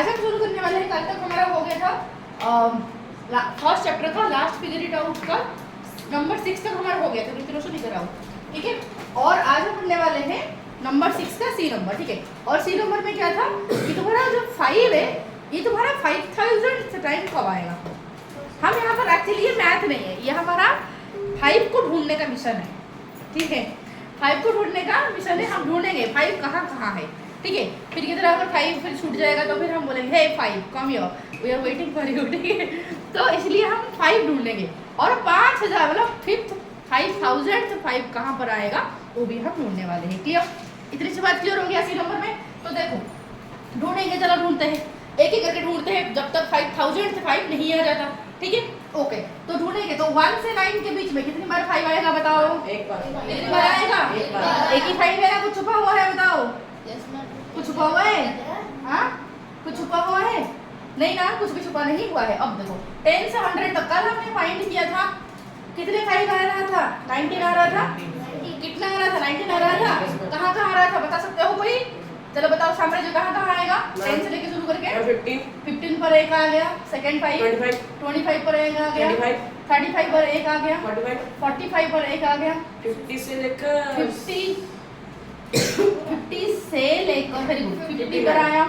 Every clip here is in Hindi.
आज हम शुरू करने वाले हैं, कल तक हमारा हो गया था फर्स्ट चैप्टर का लास्ट फिगर इट आउट का नंबर 6 तक हमारा हो गया था, मित्रों से लेकर आओ, ठीक है। और आज हम पढ़ने वाले हैं नंबर 6 का सी नंबर, ठीक है। और सी नंबर में क्या था कि तुम्हारा जो 5 है ये तुम्हारा 5000 टाइम कब आएगा। हम यहाँ पर एक्चुअली ये मैथ नहीं है, ये हमारा 5 को ढूंढने का मिशन है, ठीक है। 5 को ढूंढने का मिशन है, हम ढूंढेंगे 5 कहाँ कहाँ है, ठीक है। फिर किधर अगर 5 फिर छूट जाएगा तो फिर हम बोलेंगे hey 5 come here we are waiting for you, ठीक है। तो इसलिए हम 5 ढूंढेंगे और 5000 मतलब 5000 5 कहाँ पर आएगा वो भी हम ढूंढने वाले हैं। क्लियर, इतनी सी बात क्लियर हो गया सी नंबर में। तो देखो ढूंढेंगे, चलो ढूंढते हैं, एक एक करके ढूंढते हैं जब तक 5000 से 5 नहीं आ जाता, ठीक है। ओके, तो ढूंढेंगे तो 1 से 9 के बीच में कितनी बार 5 आएगा बताओ। एक बार। कितनी बार आएगा? एक ही 5 है, कुछ छुपा हुआ है बताओ। कुछ छुपा हुआ है? हाँ, कुछ छुपा हुआ है? नहीं ना, कुछ भी छुपा नहीं हुआ है। अब देखो 10 से 100 तक कल हमने फाइंड किया था, कितने 5 आ रहा था? 19 आ रहा था। कितना आ रहा था? 19 आ रहा था। कहाँ कहाँ आ रहा था बता सकते हो कोई? चलो बताओ साम्राज्य कहाँ कहाँ आएगा? 10 से लेके शुरू करके 15 पर एक आ गया, सेकंड 5 25 पर एक आ गया, 35 पर एक आ गया, 45 पर एक आ गया, 50 से लेकर 50 से लेकर वेरी गुड 50 पर आया,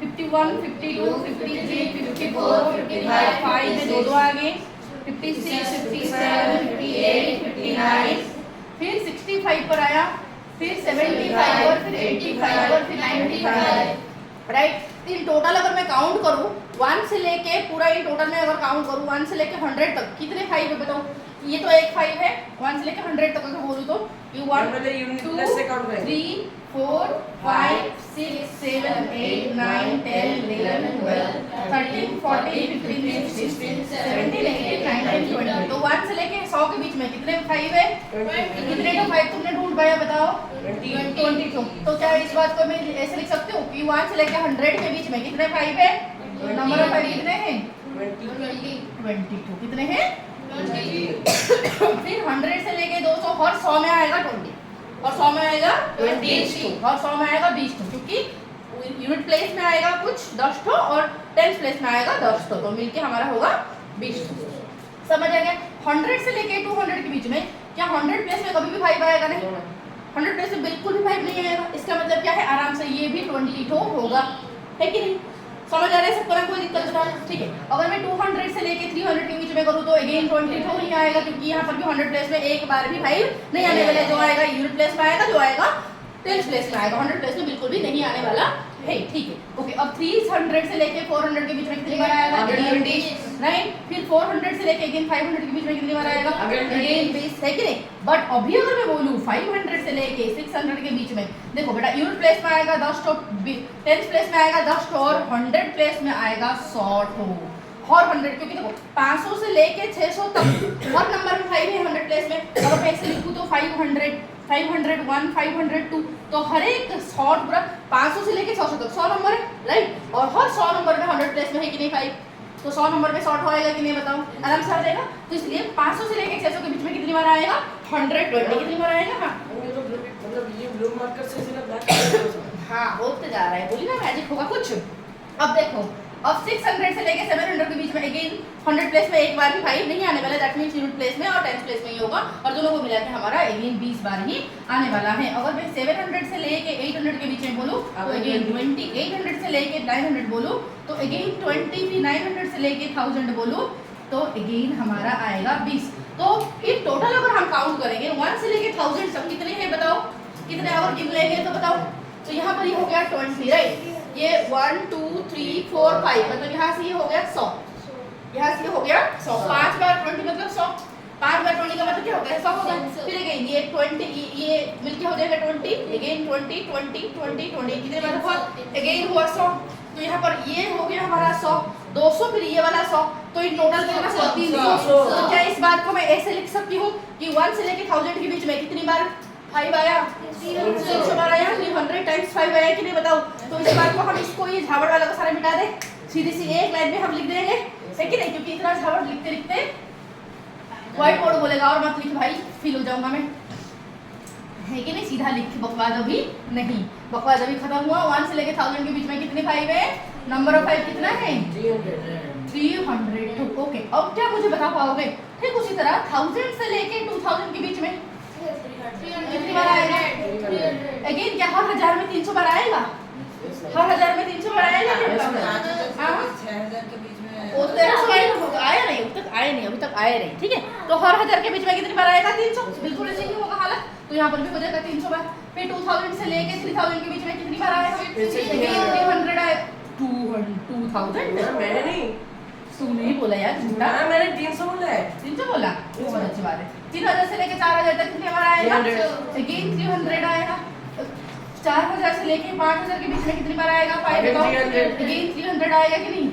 51 52 53 54 55 5 में दो आ गए, 56 57 58 59 फिर 65 पर आया, फिर 75 और फिर 85 और फिर 95, राइट। इन टोटल अगर मैं काउंट करूं 1 से लेके पूरा इन टोटल में अगर काउंट करूं 1 से लेके 100 तक कितने 5 है बताओ। ये तो एक 5 है, 1 से लेके 100 तक अगर बोलूं तो ये 1 2 3 4 5 6 7 8 9 10 11 12 13 14 15 16 17 18 19 20। तो 1 से लेके 100 के बीच में कितने 5 है? कितने का 5 तुमने ढूंढ पाया बताओ? 22। तो क्या इस बात को मैं ऐसे लिख सकती हूँ कि 1 से लेके 100 के बीच में कितने 5 है? नंबर ऑफ 5 कितने हैं? 22। कितने हैं? फिर 100 से लेके 200 और 100 में आएगा 20 और 100 में आएगा 20 और 100 में आएगा 20, क्योंकि यूनिट प्लेस में आएगा कुछ 10 ठो और टेंथ प्लेस में आएगा 10 ठो, तो मिलके हमारा होगा 20। समझ आ गया? 100 से लेके 200 के बीच में क्या 100 प्लेस में कभी भी 5 आएगा? नहीं, 100 प्लेस में बिल्कुल भी 5 नहीं आएगा। इसका मतलब क्या है? आराम से ये भी 20 ठो होगा, है कि नहीं? समझ आ रहा है सबको ना? कोई दिक्कत नहीं, ठीक है। अगर मैं 200 से लेके 300 के बीच में करूँ तो अगेन 20 ठो नहीं आएगा, क्योंकि यहाँ पर भी 100 प्लेस में एक बार भी 5 नहीं आने वाला है। जो आएगा यूनिट प्लेस में आएगा, जो आएगा 10th प्लेस में आएगा, 100 प्लेस में बिल्कुल भी नहीं आने वाला है, ठीक है। ओके, अब 300 से लेके 400 के बीच में कितनी बार आएगा? Again 20, right. फिर 400 से लेके अगेन 500 के बीच में कितनी बार आएगा? अगेन 20, है कि नहीं? बट अभी अगर मैं बोलूं 500 से लेके 600 के बीच में, देखो बेटा यूनिट प्लेस में आएगा 10 ठो, 10th प्लेस में आएगा 10 ठो और 100 प्लेस में आएगा 100 ठो और 100, क्योंकि देखो 500 से लेके 600 तक और नंबर में 5 है 100 प्लेस में। अगर मैं ऐसे लिखूं तो 500 501 502, तो हर एक 100 पूरा 500 से लेके 600 तक 100 नंबर है, राइट। और हर 100 नंबर में 100 प्लेस में है कि नहीं 5, तो 100 नंबर में 100 आएगा कि नहीं बताओ? आराम से आ जाएगा। तो इसलिए 500 से लेके 600 के बीच में कितनी बार आएगा? 120 कितनी बार आएगा? हाँ, मतलब ये ब्लू मार्कर से सिर्फ ब्लैक हाँ होते जा रहा है, बोली ना मैजिक होगा कुछ। अब देखो अब 600 से लेके 700 के बीच में अगेन 100 प्लेस में एक बार भी 5 नहीं आने वाला, दैट मींस यूनिट प्लेस में और 10th प्लेस में ही होगा, और दोनों को मिला के हमारा अगेन 20 बार ही आने वाला है। अगर मैं 700 से लेके 800 के बीच में बोलूं तो अगेन 20, 800 से लेके 900 बोलूं तो अगेन 20, फिर 900 से लेके 1000 बोलूं तो अगेन हमारा आएगा 20। तो इन टोटल अगर हम काउंट करेंगे 1 से लेके 1000 तक कितने हैं बताओ? कितने अगर गिन लेंगे तो बताओ? तो यहाँ पर ये हो गया 20, राइट। ये 1 2 3 4 5 मतलब यहाँ से ये हो गया 100, यहाँ से हो गया 100, 5 बार 20 मतलब 100, 5 बार 20 का मतलब क्या होता है? 100 होगा। फिर अगेन ये 20 ये मिलके हो जाएगा 20, अगेन 20 20 20 20 कितने बार हुआ? अगेन हुआ 100। तो यहाँ पर ये हो गया हमारा 100, 200, फिर ये वाला 100, तो इन टोटल कितना 300। तो क्या इस बात को मैं ऐसे लिख सकती हूँ कि 1 से लेके 1000 के बीच में कितनी बार 5 आया? 300 बार आया। 100 टाइम्स 5 आया कि नहीं बताओ? तो इस बात को हम इसको ये झावड़ वाला को सारा मिटा दे, सीधी सी एक लाइन में हम लिख देंगे, है कि नहीं? क्योंकि इतना झावड़ लिखते लिखते व्हाइट बोर्ड बोलेगा और मत लिख भाई, फील हो जाऊंगा मैं, है कि नहीं? सीधा लिख के बकवास अभी नहीं, बकवास अभी खत्म हुआ। 1 से लेके 1000 के बीच में कितने 5 है? नंबर ऑफ 5 कितना है 300 300। ओके, अब क्या मुझे बता पाओगे? ठीक उसी तरह 1000 से लेके 2000 के बीच में कितनी बार आएगा? अगेन क्या हर 1000 में 300 बार आएगा? हर 1000 में 300 बार आएगा क्या बताओ? 6000 के बीच में वो तो 1300 आया नहीं, अभी तक आया नहीं। ठीक है, तो हर 1000 के बीच में कितनी बार आएगा? 300। बिल्कुल ऐसे ही होगा हालत, तो यहाँ पर भी हो जाएगा 300 बार। फिर 2000 से लेके 3000 के बीच में कितनी बार आएगा? 300 आएगा। 2000 मैंने नहीं तूने ही बोला यार झूठा। हाँ, मैंने 300 बोला है। 300 बोला, बहुत अच्छी बात है। 3000 से लेके 4000 तक कितने बार आएगा? 300 अगेन 300 आएगा। 4000 से लेके 5000 के बीच में कितनी बार आएगा? 5 बताओ। 300 अगेन 300 आएगा कि नहीं?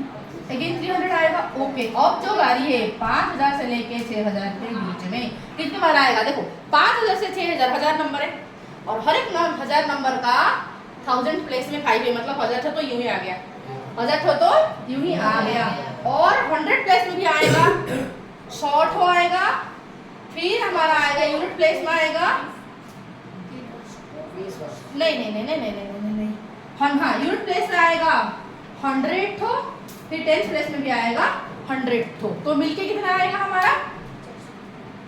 अगेन 300 आएगा। ओके, अब जो बारी है 5000 से लेके 6000 के बीच में कितनी बार आएगा? देखो 5000 से 6000 1000 नंबर है, और हर एक 1000 नंबर का 1000 प्लेस में 5 है, मतलब 1000 था तो यूं ही आ गया, 1000 था तो यूं ही आ गया। और 100 प्लेस में भी आएगा, शॉर्ट हो आएगा, फिर हमारा आएगा यूनिट प्लेस में आएगा। 20 बार। नहीं। हाँ, यूनिट प्लेस में आएगा 100 ठो, फिर 10 प्लेस में भी आएगा 100 ठो, तो मिलके कितना आएगा हमारा?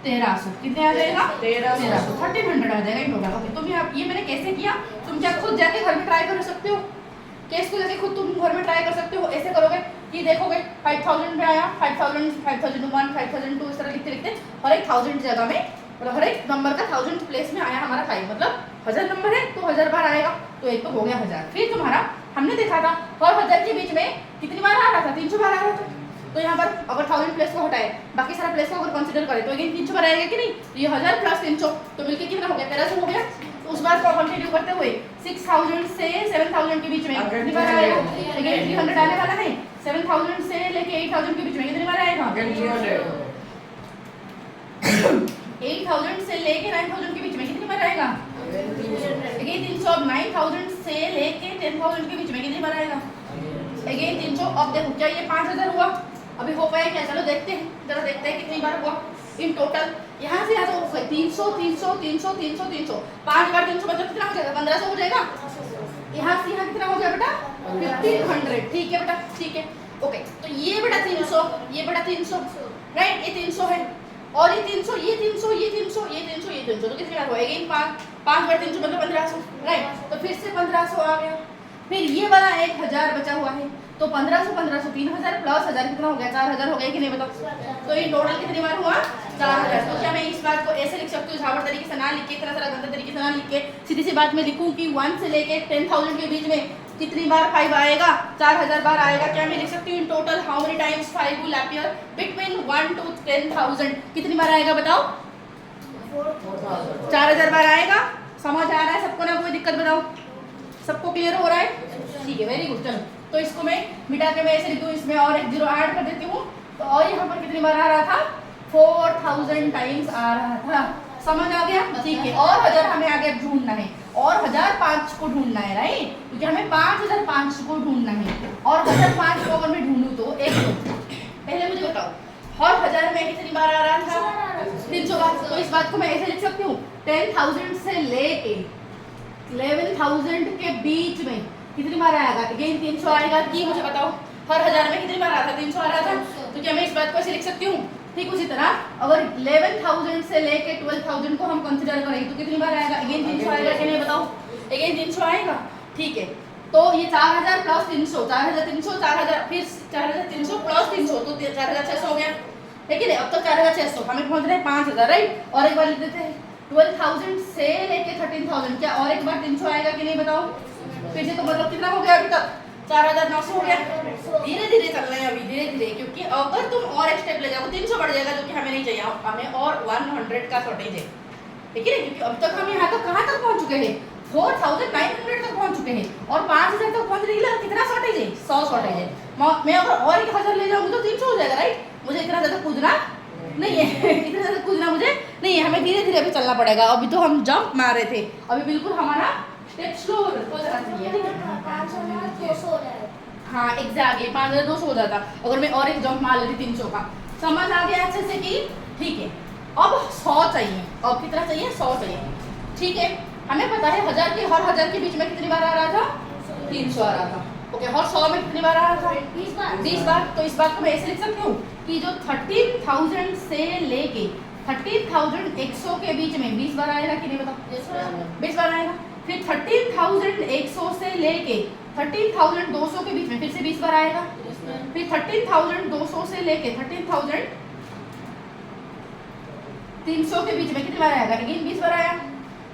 1300। कितने आ जाएगा? 1300। 1300 आ जाएगा इन टोटल। ओके, तो ये मैंने कैसे किया? तुम क्या खुद जाके घर में ट्राई कर सकते हो? केस को जाके खुद तुम घर में ट्राई कर सकते हो। ऐसे करोगे कि देखोगे 5000 में आया, 5000, 5001, 5002 इस तरह लिखते लिखते हर एक 1000 जगह में, मतलब हर एक नंबर का 1000 प्लेस में आया हमारा 5, मतलब 1000 नंबर है तो 1000 बार आएगा, तो एक तो हो गया 1000। फिर तुम्हारा हमने देखा था हर 1000 के बीच में कितनी बार आ रहा था? 300 बार आ रहा था। तो यहाँ पर अगर 1000 प्लेस को हटाए, बाकी सारा प्लेस को अगर कंसीडर करें तो अगेन 300 बार आएगा कि नहीं? तो ये 1000 प्लस 300 तो मिलके कितना हो गया? 1300 हो गया। तो उस बार को कंटिन्यू करते हुए 6000 से 7000 के बीच में कितनी बार आएगा? अगेन 300 आने वाला है। 7000 से लेके 8000 के बीच में कितनी बार आएगा? 8000 से लेके 9000 के बीच में कितनी बार आएगा? अगेन 300। अब 9000 से लेके 10000 के बीच में कितनी बार आएगा? अगेन 300। अब देखो क्या ये 5000 हुआ? अभी हो पाया क्या? चलो देखते हैं, जरा देखते हैं कितनी बार हुआ इन टोटल। यहाँ से यहाँ तक 300 300 300 300 300 5 बार 300 मतलब कितना हो जाएगा? 1500 हो जाएगा। यहाँ से यहाँ कितना हो गया बेटा? 1500। ठीक है बेटा, ठीक है। ओके, तो ये बेटा 300, ये बेटा 300, राइट? ये 300 है, और ये 300, ये 300, ये 300, ये 300, ये 300, तो कितनी बार हुआ? अगेन 5 बार 300 मतलब 1500, राइट? तो फिर से 1500 आ गया। फिर ये वाला 1000 बचा हुआ है, तो 1500 1500 3000 प्लस 1000 कितना हो गया? 4000 हो गया कि नहीं बताओ? तो इन टोटल कितनी बार हुआ? 4000। तो क्या मैं इस बात को ऐसे लिख सकती हूँ, झावड़ तरीके से ना लिख के, इतना सारा गंदा तरीके से ना लिख के, सीधी सी बात में लिखूँ कि 1 से लेके 10000 के बीच में कितनी बार 5 आएगा? 4000 बार आएगा। क्या मैं लिख सकती हूँ in total how many times 5 will appear between 1 to 10000? कितनी बार आएगा बताओ? 4000 बार आएगा। समझ आ रहा है सबको ना? कोई दिक्कत बताओ? सबको क्लियर हो रहा है? ठीक है, वेरी गुड। चलो, तो इसको मैं मिटा के मैं ऐसे लिख दूँ, इसमें और एक 0 ऐड कर देती हूँ। तो और यहाँ पर कितनी बार आ रहा था? 4000 टाइम्स आ रहा था। समझ आ गया? ठीक है। और 1000 हमें आगे ढूंढना है, और 1005 को ढूंढना है, राइट? क्योंकि हमें 5005 को ढूंढना है, और 1005 को अगर मैं ढूंढूं तो एक तो पहले मुझे बताओ हर 1000 में कितनी बार आ रहा था? 300 बार। तो इस बात को मैं ऐसे लिख सकती हूँ 10000 से लेके 11000 के बीच में कितनी बार आएगा? अगेन 300 आएगा कि मुझे बताओ हर 1000 में कितनी बार आ रहा था? 300 आ रहा था। तो क्या मैं इस बात को ऐसे लिख सकती हूँ? ठीक उसी तरह अगर 11000 से लेके 12000 को हम कंसीडर करें तो कितनी बार आएगा? अगेन 300 आएगा कि नहीं बताओ? अगेन 300 आएगा। ठीक है, तो ये 4000 प्लस 300, 4300, 4000 फिर 4300 प्लस 300 तो 4600 हो गया, है कि नहीं? अब तो 4600 हमें पहुंच रहे हैं 5000, राइट? और एक बार लिख देते हैं 12000 से लेके 13000, क्या और एक बार 300 आएगा कि नहीं बताओ? फिर से तो मतलब कितना हो गया अभी तक? 4900 हो गया। धीरे धीरे चलना है अभी, धीरे धीरे, क्योंकि अगर तुम और एक स्टेप ले जाओ 300 बढ़ जाएगा, जो कि हमें नहीं चाहिए। हमें और 100 का शॉर्टेज है, ठीक है? क्योंकि अब तक हम यहाँ तक कहाँ तक पहुँच चुके हैं? 4900 तक पहुँच चुके हैं, और 5000 तक पहुँच रही है। कितना शॉर्टेज है? 100 शॉर्टेज है। मैं अगर और 1000 ले जाऊँगी तो 300 हो जाएगा, राइट? मुझे इतना ज़्यादा कूदना नहीं है इतना ज़्यादा कूदना मुझे नहीं है। हमें धीरे धीरे अभी चलना पड़ेगा। अभी तो हम जंप मार रहे थे, अभी बिल्कुल हमारा स्टेप स्लो हो जाना चाहिए। हाँ एग्जैक्टली 5200 हो जाता अगर मैं और एक जंप मार लेती 300 का। समझ आ गया अच्छे से कि? ठीक है, अब 100 चाहिए। अब कितना चाहिए? 100 चाहिए। ठीक है, हमें पता है 1000 के हर 1000 के बीच में कितनी बार आ रहा था? 300 आ रहा था। ओके, और 100 में कितनी बार आया था? 20 बार। तो इस बात को मैं ऐसे लिख सकती हूँ कि जो 13,000 से लेके 13,100 के बीच में 20 बार आएगा कि नहीं बताओ? 20 बार आएगा। फिर 13,100 से लेके 13,200 के बीच में फिर से 20 बार आएगा। फिर 13,200 से लेके 13,300 के बीच में कितनी बार आएगा? अगेन 20 बार आया।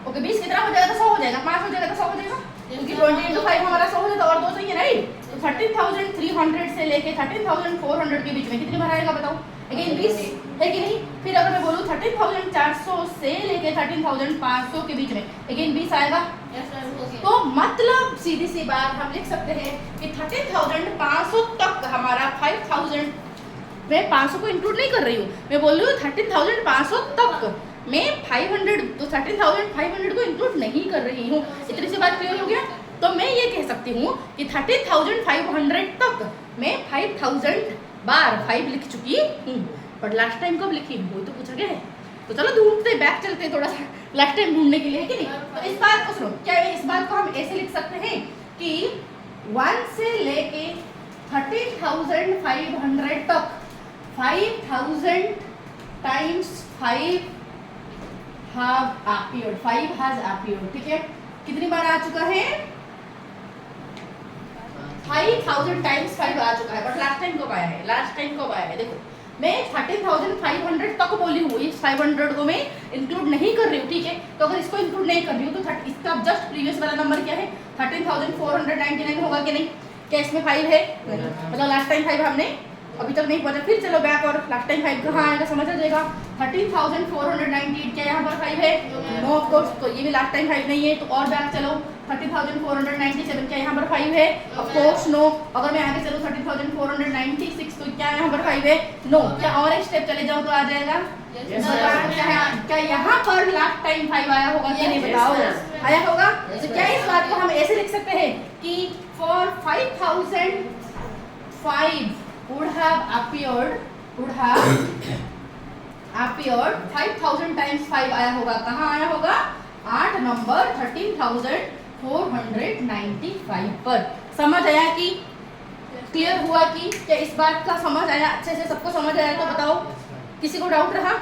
ओके, 20 कितना हो जाएगा? तो 100 हो जाएगा। 5 हो जाएगा तो 100 हो जाएगा, क्योंकि 20 into 5 हमारा 100 हो जाता है, और 2 चाहिए राइट। तो 13,300 से लेके 13,400 के बीच में कितनी बार आएगा बताओ? अगेन 20 है कि नहीं। फिर अगर मैं बोलूँ 13,400 से लेके 13,500 के बीच में अगेन 20 आएगा। तो मतलब सीधी सी बात हम लिख सकते हैं कि 13,500 तक हमारा 5,000, मैं 500 को इंक्लूड नहीं कर रही हूँ, मैं बोल रही हूँ 13,500 तक मैं 500, तो 13,500 को इंक्लूड नहीं कर रही हूँ। इतनी सी बात क्लियर हो गया। तो मैं ये कह सकती हूँ कि 13,500 तक मैं 5,000 बार 5 लिख चुकी हूँ। पर लास्ट टाइम कब लिखी वो तो पूछा गया है। तो चलो ढूंढते बैक चलते थोड़ा सा लास्ट टाइम ढूंढने के लिए, है कि नहीं। तो इस बात को सुनो, क्या इस बात को हम ऐसे लिख सकते हैं कि 1 से लेके 13,500 तक 5,000 times 5 have appeared, 5 has appeared, ठीक है। कितनी बार आ चुका है? 5,000 टाइम्स 5 आ चुका है। बट लास्ट टाइम कब आया है? लास्ट टाइम कब आया है देखो, मैं 13,500 तक बोली हूँ, इस 500 को मैं इंक्लूड नहीं कर रही हूँ, ठीक है। तो अगर इसको इंक्लूड नहीं कर रही हूँ तो इसका जस्ट प्रीवियस वाला नंबर क्या है? 13,499 होगा कि नहीं? क्या इसमें 5 है? मतलब लास्ट टाइम 5 हमने अभी तक नहीं पहुंचा। फिर चलो बैक, और लास्ट टाइम 5 कहाँ आएगा समझ आ जाएगा। 13,498 क्या यहाँ पर 5 है? नो ऑफ कोर्स, तो ये भी लास्ट टाइम 5 नहीं है। तो और बैक चलो, 13,497 क्या यहाँ पर 5 है? Of course no. अगर मैं आगे चलूँ 13,496 तो क्या यहाँ पर 5 है? नो। क्या और एक स्टेप चले जाओ तो आ जाएगा? क्या यहाँ पर लास्ट टाइम 5 आया होगा कि नहीं बताओ? आया होगा। तो क्या इस बात को हम ऐसे लिख सकते हैं कि for 5,005 would have appeared 5,000 times 5 आया होगा। कहाँ आया होगा? 8 नंबर 13,495 पर। समझ आया कि क्लियर हुआ कि क्या इस बात का समझ आया? अच्छे से सबको समझ आया तो बताओ, किसी को डाउट रहा?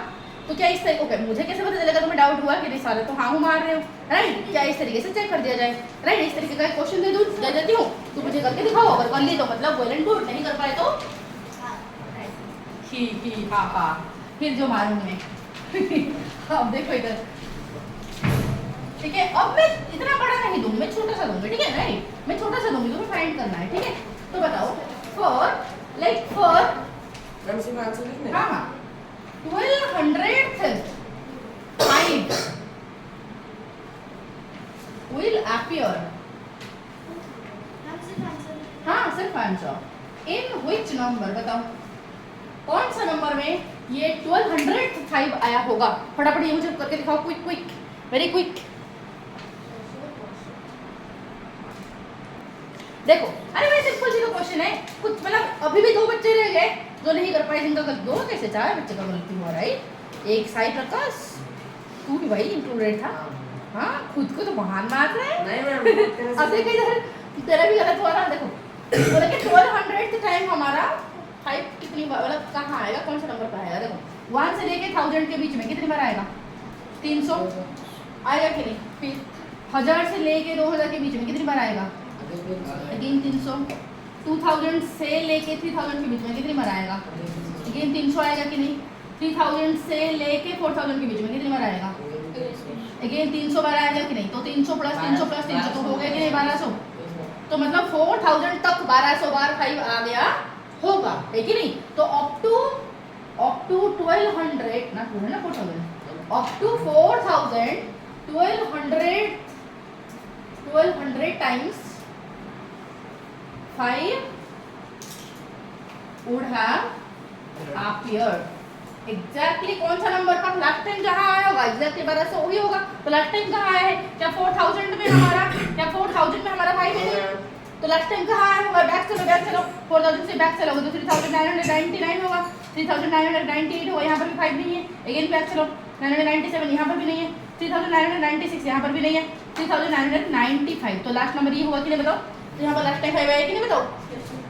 तो क्या इस तरीके मुझे कैसे पता चलेगा तुम्हें डाउट हुआ कि नहीं? सारे तो हाँ मार रहे हो राइट। क्या इस तरीके से चेक कर दिया जाए राइट? इस तरीके का एक क्वेश्चन दे देती हूँ, तो मुझे करके दिखाओ। अगर कर ली तो मतलब वेल एंड गुड, नहीं कर पाए तो ही हा फिर जो मारूं मैं। अब देखो इधर, ठीक है। अब मैं इतना बड़ा नहीं दूंगी, मैं छोटा सा दूंगी, ठीक है राइट। मैं छोटा सा दूंगी, तुम्हें फाइंड करना है, ठीक है। तो बताओ फॉर मैम इसमें आंसर लिखना है। हाँ 1200 5 will appear, हाँ सिर्फ आंसर। इन which number बताओ कौन सा नंबर में ये 1205 आया होगा? फटाफट ये मुझे करके दिखाओ, क्विक क्विक, वेरी क्विक। देखो, अरे भाई सिंपल सी तो क्वेश्चन है कुछ, मतलब अभी भी 2 बच्चे रह गए जो नहीं कर पाए, जिनका गलती 2 कैसे 4 बच्चे का गलती हुआ राइट। एक साई प्रकाश, तू भी भाई इंक्लूडेड था। हाँ खुद को तो महान मान रहा है। नहीं मैम अब देखो इधर तेरा भी गलत हुआ ना। देखो बोले कि 1200 टाइम हमारा 5 कितनी बार, मतलब कहाँ आएगा, कौन सा नंबर पर आएगा? देखो 1 से लेके 1000 के बीच में कितनी बार आएगा? 300 आएगा कि नहीं? फिर 1000 से लेके 2000 के बीच में कितनी बार आएगा? अगेन 300। 2000 से लेके 3000 के बीच में कितनी बार आएगा? अगेन 300 आएगा कि नहीं? 3000 से लेके 4000 के बीच में कितनी बार आएगा? अगेन 300 बार आएगा कि नहीं? तो 300 प्लस 300 प्लस 300 तो हो गया कि नहीं? 1200। तो मतलब 4000 तक 1200 बार 5 आ गया होगा, है कि नहीं? तो अप टू 1200 ना 2 ना 4000, up to 4000 1200 times 5 would have appeared। Exactly कौन सा नंबर पर लास्ट टाइम जहाँ आया होगा एग्जैक्टली 1200 वही होगा। तो लास्ट टाइम कहाँ आया है? क्या 4000 में हमारा, क्या 4000 में हमारा 5 है? तो लास्ट टाइम कहाँ आया होगा? बैक चलो 4000 से बैक चलोगे तो 3999 होगा, 3998 होगा, यहाँ पर भी 5 नहीं है। अगेन बैक चलो 997, यहाँ पर भी नहीं है। 3996 यहाँ पर भी नहीं है। 3995, तो लास्ट नंबर ये होगा कि नहीं बताओ? तो यहाँ पर लास्ट टाइम 5 आया कि नहीं बताओ,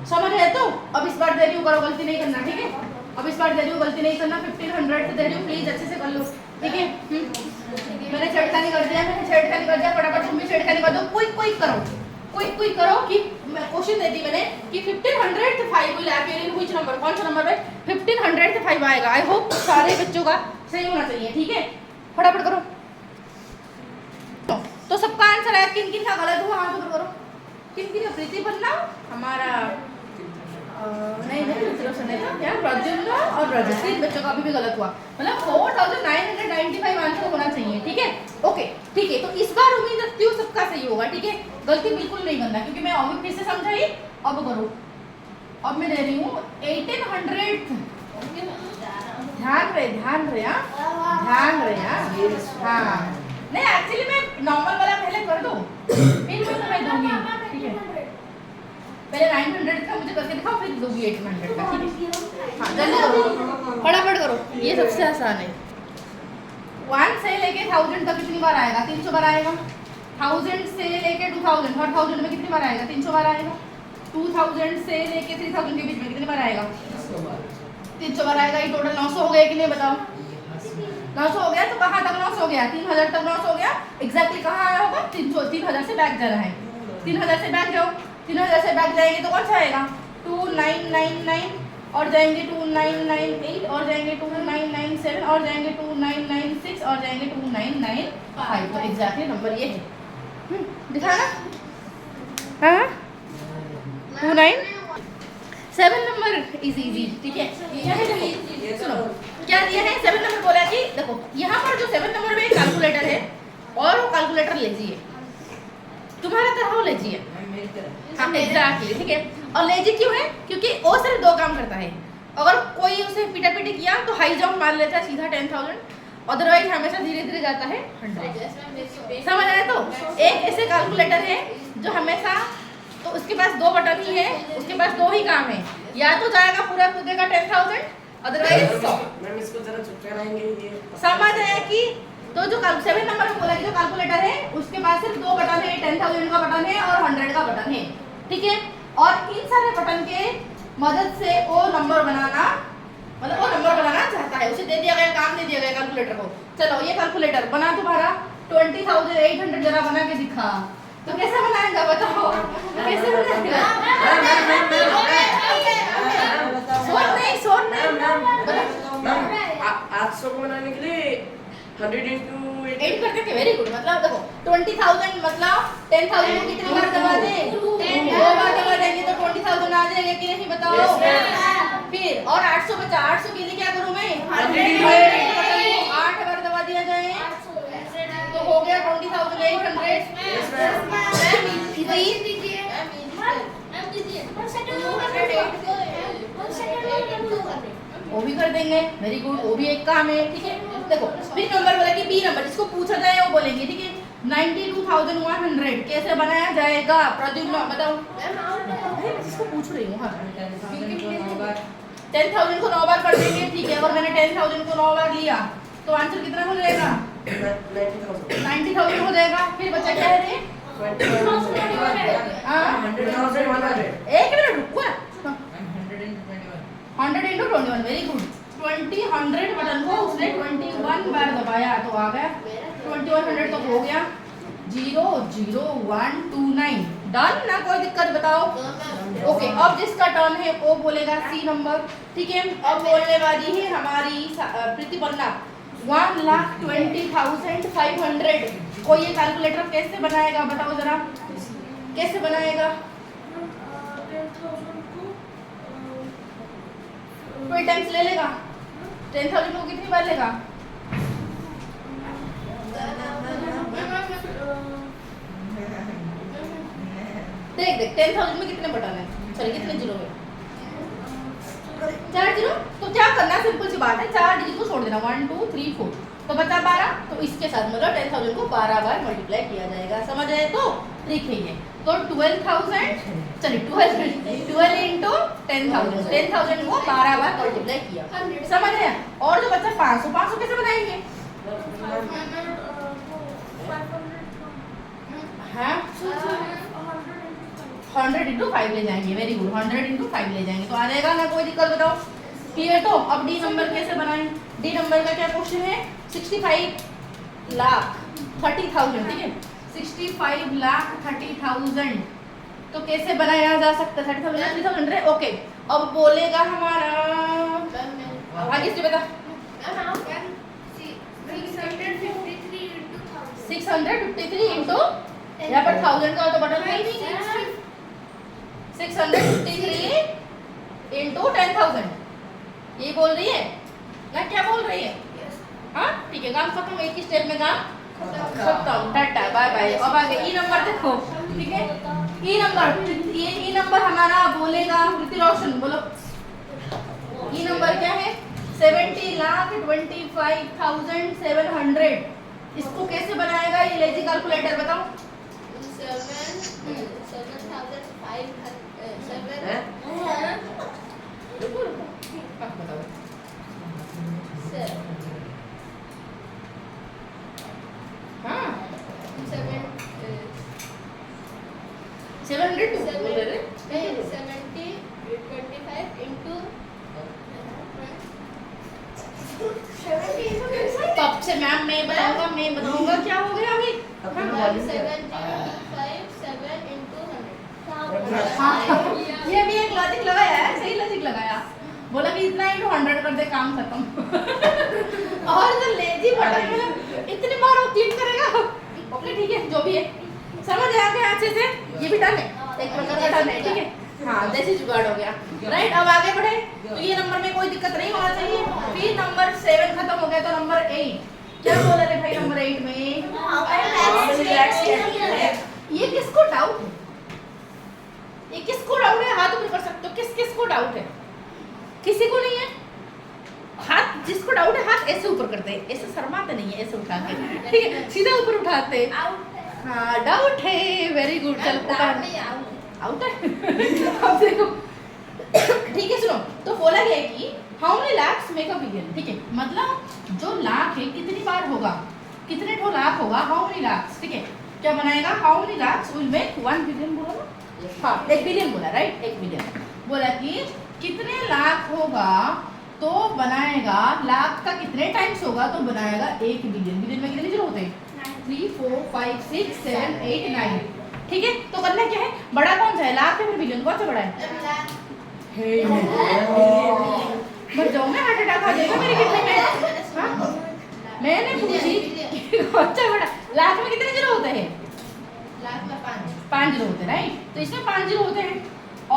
समझ है? तो अब इस बार दे रही हूँ, करो, गलती नहीं करना, ठीक है? अब इस बार दे रही हूँ, गलती नहीं करना, 1500 से दे रही हूँ, प्लीज अच्छे से कर लो, ठीक है? मैंने छेड़खानी कर दिया, फटाफट तुम भी छेड़खानी कर दो, क्विक करो कि क्वेश्चन देती मैंने कि 1500 से 5 will appear in which number, कौन सा नंबर है? 1500 से 5 आएगा। आई होप सारे बच्चों का सही होना चाहिए, ठीक है? फटाफट करो। तो सबका आंसर है, किन किन का गलत हुआ हाथ ऊपर करो। किन किन का? प्रीति पन्ना, हमारा नहीं क्या प्रद्युम्न और रजत, तीन बच्चों का अभी भी गलत हुआ, मतलब 4995 आंसर होना चाहिए, ठीक है? ओके, ठीक है। तो इस बार उम्मीद रखती हूँ सबका सही होगा, ठीक है? गलती बिल्कुल नहीं करना, क्योंकि मैं अभी फिर से समझाई। अब करो, अब मैं दे रही हूँ 1800। ध्यान रहे हाँ। नहीं एक्चुअली मैं नॉर्मल वाला पहले कर दूँ, फिर मैं दूंगी, ठीक है? पहले 900 का मुझे करके दिखाओ, फिर दूंगी 1800 का, ठीक है? हाँ जल्दी करो, फटाफट करो, ये सबसे आसान है। 1 से लेके 1000 तक कितनी बार आएगा? 300 बार आएगा। 1000 से लेके 2000, हर 1000 में कितनी बार आएगा? 300 बार आएगा। 2000 से लेके 3000 के बीच में कितनी बार आएगा? 300 बार आएगा। ये टोटल 900 हो गया कि नहीं बताओ? 900 हो गया। तो कहाँ तक 900 हो गया? 3000 तक 900 हो गया। एग्जैक्टली कहाँ आया होगा? 3000 से बैक जाना है। 3000 से बैक जाओ। 3000 से बैक जाएंगे तो कौन सा आएगा? 2999 और जाएंगे 2998 और जाएंगे 2997 और जाएंगे 2996 और जाएंगे 2995। तो एग्जैक्टली नंबर ये है। दिखा ना? हाँ 29 नंबर इज इजी, ठीक है? क्या है? सुनो क्या दिया है? 7 नंबर बोला कि देखो यहाँ पर जो 7 नंबर में कैलकुलेटर है और वो कैलकुलेटर लेजी है, तुम्हारा तरह वो लेजी है। हाँ एग्जैक्टली, ठीक है? और लेजी क्यों है? क्योंकि वो सिर्फ 2 काम करता है। अगर कोई उसे पिटा पिटी किया तो हाई जंप मार लेता है सीधा 10,000, अदरवाइज हमेशा धीरे धीरे जाता है 100। समझ आया? तो एक ऐसे कैलकुलेटर है जो हमेशा, तो उसके पास 2 बटन ही है, उसके पास 2 ही काम है, या तो जाएगा पूरा कूदेगा 10,000, अदरवाइज 100। मैम इसको जरा चुप कराएंगे ये। समझ आया? कि तो जो 7 नंबर में बोला कि जो कैलकुलेटर है उसके पास सिर्फ 2 बटन है, 10,000 का बटन है और 100 का बटन है, ठीक है? और इन सारे बटन के मदद से वो नंबर बनाना, मतलब वो नंबर बनाना चाहता है, उसे दे दिया गया काम, दे दिया गया कैलकुलेटर को। चलो ये कैलकुलेटर बना तुम्हारा 20,800, जरा बना के दिखा। तो कैसे बनाएगा बताओ? कैसे बनाएगा? सोच नहीं मैम 800 को बनाने के लिए 100 into 8 कर देंगे। Very good. मतलब देखो 20,000 मतलब 10,000 को कितनी बार दबा दे? 2 बार दबा देंगे तो 20,000 आ जाएगा कि नहीं बताओ? फिर और 800 बचा, 800 के लिए क्या करूं मैं? 8 बार दबा दिया जाए तो हो गया 20,800। वो भी कर देंगे। वेरी गुड, वो भी एक काम है, ठीक है? देखो फिर नंबर बोला कि बी नंबर, जिसको पूछा जाए वो बोलेंगे, ठीक है? 92,100 कैसे बनाया जाएगा? प्रद्युम्न बताओ। जिसको पूछ रही हूँ, हाँ 10,000 को 9 बार कर देंगे, ठीक है? अगर मैंने 10,000 को 9 बार लिया तो आंसर कितना हो जाएगा? 90,000 हो जाएगा। फिर बच्चा क्या है? 100,100। एक मिनट रुको, 100 into 21। Very good. 100 बटन को उसने 21 बार दबाया तो आ गया 2100 तक हो गया। 00129 डन ना? कोई दिक्कत बताओ? ओके, अब जिसका टर्न है वो बोलेगा सी नंबर, ठीक है? अब बोलने वाली है हमारी प्रीति पन्ना। 1,20,500 को ये कैलकुलेटर कैसे बनाएगा बताओ जरा? कैसे बनाएगा? 12 टाइम्स ले लेगा। 10,000 को कितनी बार लेगा? देख 10,000 में कितने बटन है? सॉरी कितने जीरो है? 4 जीरो। तो क्या करना? सिंपल सी बात है, 4 डिजिट को छोड़ देना। 1 2 3 4 तो बचा 12। तो इसके साथ मतलब 10,000 को 12 बार मल्टीप्लाई किया जाएगा। समझ आए? तो ट्रिक है ये। तो 12,000 चलिए 12 into 10,000 10,000 को 12 बार मल्टीप्लाई किया। समझ आया? और जो बचा 500 कैसे बनाएंगे? हाँ 100 इंटू 5 ले जाएंगे, वेरी गुड, 100 इंटू 5 ले जाएंगे तो आ जाएगा ना, कोई दिक्कत बताओ। क्लियर? तो अब डी नंबर कैसे बनाएं? डी नंबर का क्या क्वेश्चन है? 65,30,000, ठीक है, 65,30,000 तो कैसे बनाया जा सकता है? 30,000 है, ओके। अब बोलेगा हमारा आगे से बता, 653 इंटू, यहाँ पर 1000 का तो बटन है ही नहीं, 653 इंटू 10,000 ये बोल रही है ना, क्या बोल रही है? हाँ ठीक है, काम खत्म, एक ही स्टेप में काम खत्म, टाटा बाय बाय। अब आगे ई नंबर देखो, ठीक है, ई नंबर, ये ई नंबर हमारा बोलेगा, ऋतिक रोशन बोलो, ई नंबर क्या है? 70,25,700। इसको कैसे बनाएगा ये लेजी कैलकुलेटर बताओ? 700 तब से मैम मैं बताऊंगा क्या हो गया अभी? ये भी एक लॉजिक लगाया है, सही लॉजिक लगाया, बोला कि इतना इंटू 100 कर दे, काम खत्म। और जो लेजी बटन में इतनी बार वो क्लिक करेगा, ओके ठीक है, जो भी है समझ आ गया अच्छे से, ये भी डन है, एक प्रकार का डन है, ठीक है, हाँ देसी जुगाड़ हो गया, राइट। अब आगे बढ़े, तो ये नंबर में कोई दिक्कत नहीं होना चाहिए। फिर नंबर 7 खत्म हो गया, तो नंबर 8 क्या बोला रे भाई? नंबर 8 में ये किसको डाउट है? ये किसको डाउट है? हाथ ऊपर कर सकते हो, किसको डाउट है? किसी को नहीं है हाथ, जिसको डाउट है हाथ ऐसे ऊपर करते हैं, ऐसे शर्माते नहीं है, ऐसे उठा के, ठीक है, सीधा ऊपर उठाते हैं। हाँ डाउट है, वेरी गुड, चल आउट है। अब देखो ठीक है, सुनो, तो बोला गया कि how many lakhs make a billion, ठीक है, मतलब जो लाख है कितनी बार होगा, कितने ठो लाख होगा, हाउ मेनी लाख्स, ठीक है, क्या बनाएगा? How many lakhs will make 1 billion, बोला ना, हाँ 1 बिलियन बोला, राइट, 1 बिलियन बोला कि कितने लाख होगा तो बनाएगा, लाख का कितने टाइम्स होगा तो बनाएगा 1 बिलियन। बिलियन में कितने जीरो होते हैं? 3 4 5 6 7 8 9, ठीक है। तो करना क्या है? बड़ा कौन सा है, लाख या फिर बिलियन, कौन सा बड़ा है? मर जाऊंगा, हार्ट अटैक आ जाएगा मेरे कितने में। हाँ मैंने पूछी कौन सा बड़ा, लाख में कितने जीरो होते हैं? लाख में 5 जीरो होते हैं, राइट, तो इसमें 5 जीरो होते हैं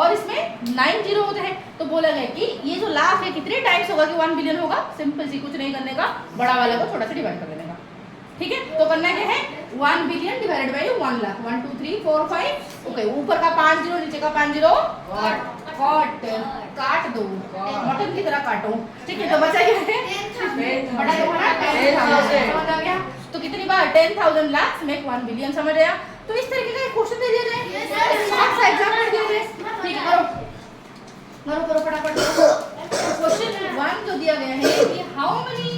और इसमें 9 जीरो होते हैं। तो बोला गया कि ये जो लाख है कितने टाइम्स होगा कि 1 बिलियन होगा? सिंपल सी, कुछ नहीं करने का, बड़ा वाला को थोड़ा सा डिवाइड कर देने का, ठीक है। तो करना क्या है? 1 billion divided by 1 lakh, 1 2 3 4 5, okay, ऊपर का 5 जीरो, नीचे का 5 जीरो काट दो, मटन की तरह काटो, ठीक है। तो बचा क्या है? बड़ा जो है ना 10,000, समझ आ गया? तो कितनी बार? 10,000 लाख मेक 1 बिलियन, समझ आया? तो इस तरीके का एक क्वेश्चन दे दिया जाए, शॉर्ट सा एग्जाम कर दिया जाए, ठीक है, करो फटाफट। क्वेश्चन 1 जो दिया गया है कि हाउ मेनी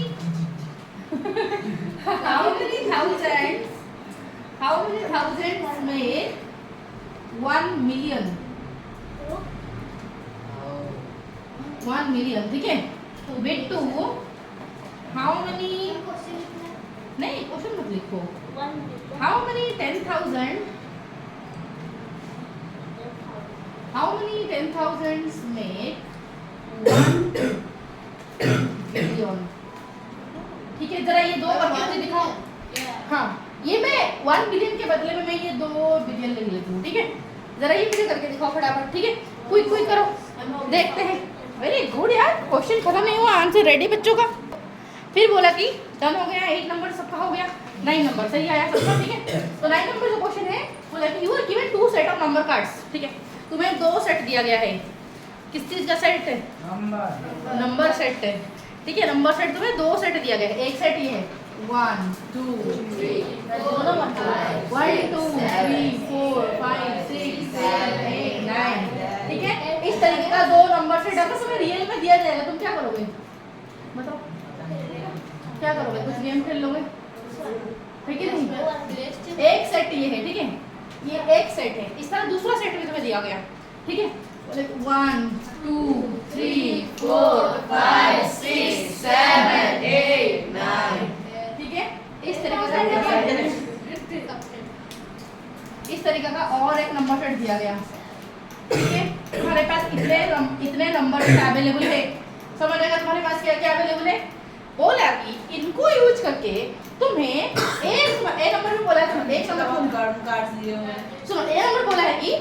थाउजेंड्स में 1 मिलियन, 1 मिलियन, ठीक है। विद टू हाउ मेनी, नहीं क्वेश्चन मत लिखो, हाउ मेनी 10,000 में 1 बिलियन, ठीक है। जरा ये 2 करके मुझे दिखाओ, हाँ ये मैं 1 बिलियन के बदले में मैं ये 2 बिलियन ले लेती हूँ, ठीक है। जरा ये मुझे करके दिखाओ फटाफट, ठीक है, क्विक करो, देखते हैं। वेरी गुड यार, क्वेश्चन खत्म नहीं हुआ, आंसर रेडी बच्चों का। फिर बोला कि डन हो गया, 8 नंबर सबका हो गया, 9 नंबर सही आया सबका, ठीक है। तो 9 नंबर जो क्वेश्चन है बोला कि you are given 2 set of number cards, ठीक है, तुम्हें 2 सेट दिया गया है, किस चीज का सेट है? नंबर सेट है, ठीक है। नंबर सेट तुम्हें 2 सेट दिया गया है, एक सेट ये है 1 2 3 दोनों 1 2 3 4 5 6 7 8 9, ठीक है। इस तरीके का 2 नंबर सेट अगर तुम्हें रियल में दिया जाएगा तुम क्या करोगे? बताओ क्या करोगे? कुछ गेम खेल लोगे, ठीक है नहीं? एक सेट ये है, ठीक है, ये एक सेट है, इस तरह दूसरा सेट भी तुम्हें दिया गया, ठीक है। 1 2 3 4 5 6 7 8 9, ठीक है। इस तरीके का और एक नंबर सेट दिया गया, ठीक है। तुम्हारे पास इतने नंबर अवेलेबल है, समझ आएगा तुम्हारे पास क्या क्या अवेलेबल है। बोला कि इनको यूज करके तुम्हें एक नंबर में बोला है, एक नंबर कार्ड दिए हुए हैं। सुनो, ए नंबर बोला है कि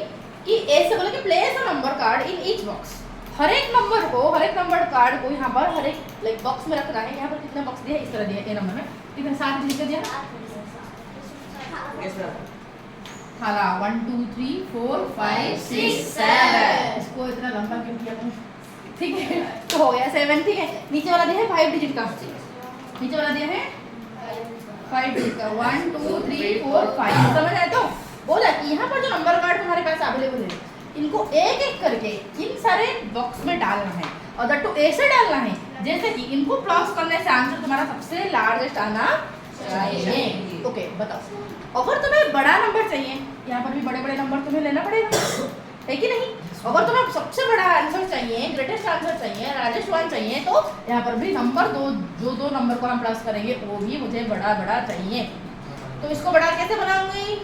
ऐसे बोला कि place a number card in each box. हर एक नंबर कार्ड को यहाँ पर हर एक लाइक बॉक्स में रखना है। यहाँ पर कितने बॉक्स दिए, इस तरह दिया ए नंबर में, कितने 7 लिख दिया थाला 1 2 3 4 5 6 7। इसको इतना लंबा क्यों किया तुम, ठीक है। तो हो गया 7, ठीक है। नीचे वाला दिया है 5 डिजिट का, नीचे वाला दिया है 5 डिजिट का 1 2 3 4 5, समझ आए। तो बोला कि यहाँ पर जो नंबर कार्ड तुम्हारे पास अवेलेबल है, इनको एक एक करके इन सारे बॉक्स में डालना है, और दैट टू ऐसे डालना है जैसे कि इनको प्लस करने से आंसर तुम्हारा सबसे लार्जेस्ट आना चाहिए। ओके, बताओ, अगर तुम्हें बड़ा नंबर चाहिए, यहाँ पर भी बड़े बड़े नंबर तुम्हें लेना पड़ेगा, है कि नहीं। अगर तुम्हें सबसे बड़ा आंसर चाहिए, ग्रेटेस्ट आंसर चाहिए, लार्जेस्ट वन चाहिए, तो यहाँ पर भी नंबर जो दो नंबर को हम प्लस करेंगे वो भी मुझे बड़ा चाहिए। तो इसको बड़ा कैसे बनाऊंगी,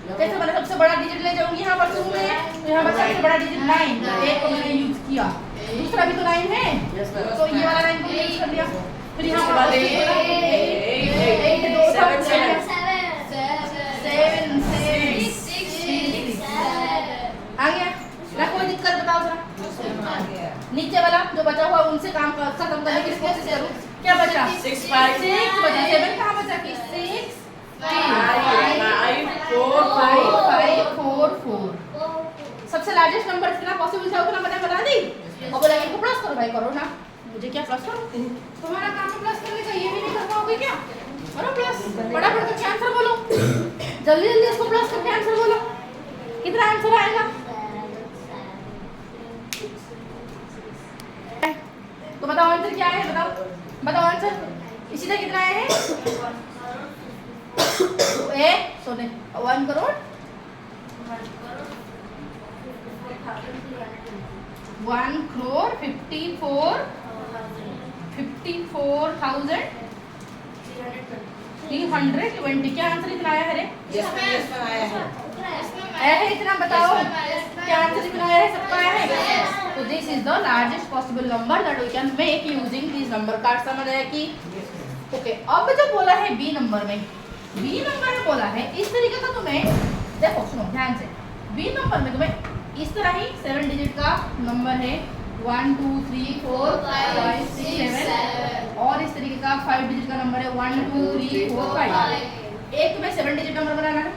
कैसे बना, सबसे बड़ा डिजिट ले जाऊंगी यहाँ पर 2 में, तो यहाँ पर सबसे बड़ा डिजिट 9, तो एक को मैंने यूज किया, दूसरा भी तो 9 है, तो ये वाला 9 को यूज कर लिया। फिर यहाँ पर 7 आ गया ना, कोई दिक्कत बताओ जरा। नीचे वाला जो बचा हुआ उनसे काम खत्म करने की कोशिश करूँ। क्या बचा, 6 बचा, 7 कहाँ बचा कि 6 5 4 4। सबसे लार्जेस्ट नंबर कितना पॉसिबल था उतना मैंने बता दी, और बोला इनको प्लस करो भाई, करो ना, मुझे क्या प्लस करो, तुम्हारा काम है प्लस करने का, ये भी नहीं कर पाओगे क्या, करो प्लस, फटाफट करके आंसर बोलो, जल्दी जल्दी इसको प्लस करके आंसर बोलो, कितना आंसर आएगा। तो बताओ आंसर क्या है, बताओ आंसर, इसी तरह कितना आया है, ए सोने 1 करोड़ 1 crore 54,320। क्या आंसर इतना आया है रे, इतना बताओ क्या आंसर इतना आया है, सबका आया है। तो this is the largest possible number that we can make using this number card, समझ आया कि। ओके, अब जो बोला है बी नंबर में बोला है इस तरीके का, तुम्हें देखो सुनो ध्यान से, बी नंबर में तुम्हें इस तरह ही 7 डिजिट का नंबर है 1 2 3 4 5 6 7, और इस तरीके का 5 डिजिट का नंबर है 1 2 3 4 5। एक तुम्हें 7 डिजिट नंबर बनाना है,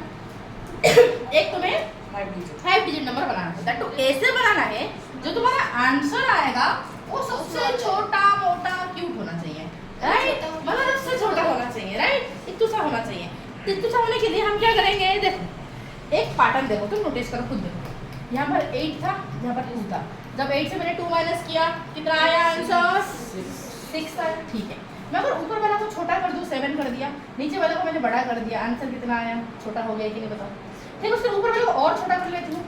एक तुम्हें 5 डिजिट नंबर बनाना है, दैट टू ऐसे बनाना है जो तुम्हारा आंसर आएगा वो सबसे छोटा मोटा क्यूट होना चाहिए, राइट, मतलब सबसे छोटा होना चाहिए, राइट, इतना सा होना चाहिए। इतना होने के लिए हम क्या करेंगे, देखो एक पैटर्न देखो, तुम नोटिस करो खुद देखो, यहाँ पर 8 था, यहाँ पर 2 था, जब 8 से मैंने 2 माइनस किया कितना आया आंसर 6 था, ठीक है। मैं अगर ऊपर वाला को छोटा कर दूँ 7 कर दिया, नीचे वाले को मैंने बड़ा कर दिया, आंसर कितना आया, छोटा हो गया कि नहीं बताओ, ठीक। उसके ऊपर वाले को और छोटा कर लेती हूँ,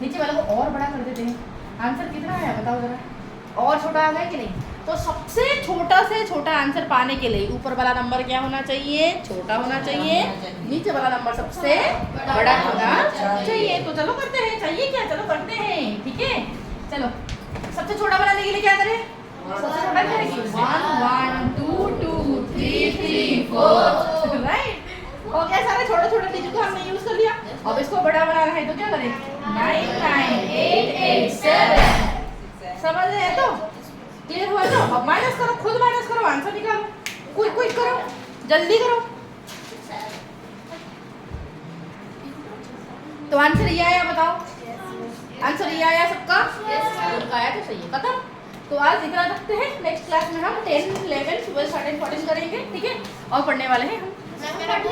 नीचे वाले को और बड़ा कर देते हैं, आंसर कितना आया बताओ जरा, और छोटा आ गया कि नहीं। तो सबसे छोटा से छोटा आंसर पाने के लिए ऊपर वाला नंबर क्या होना चाहिए, छोटा होना चाहिए, नीचे वाला नंबर सबसे बड़ा होना चाहिए। तो चलो करते हैं, चाहिए क्या, चलो करते हैं, ठीक है। चलो सबसे छोटा बनाने के लिए क्या करें, सबसे छोटा क्या है 1 1 2 2 3 3 4, राइट, हो गया। सारे छोटे छोटे डिजिट को हमने यूज कर लिया, अब इसको बड़ा बनाना है तो क्या करें 9 9 8 8 7, समझ रहे हैं। तो क्लियर हुआ, तो अब माइनस करो, खुद माइनस करो, आंसर निकालो, क्विक करो, जल्दी करो। तो आंसर ये आया, बताओ आंसर ये आया सबका, आया तो सही है, खत्म। तो आज इतना रखते हैं, नेक्स्ट क्लास में हम 10 11 12 13 14 करेंगे, ठीक है, और पढ़ने वाले हैं हम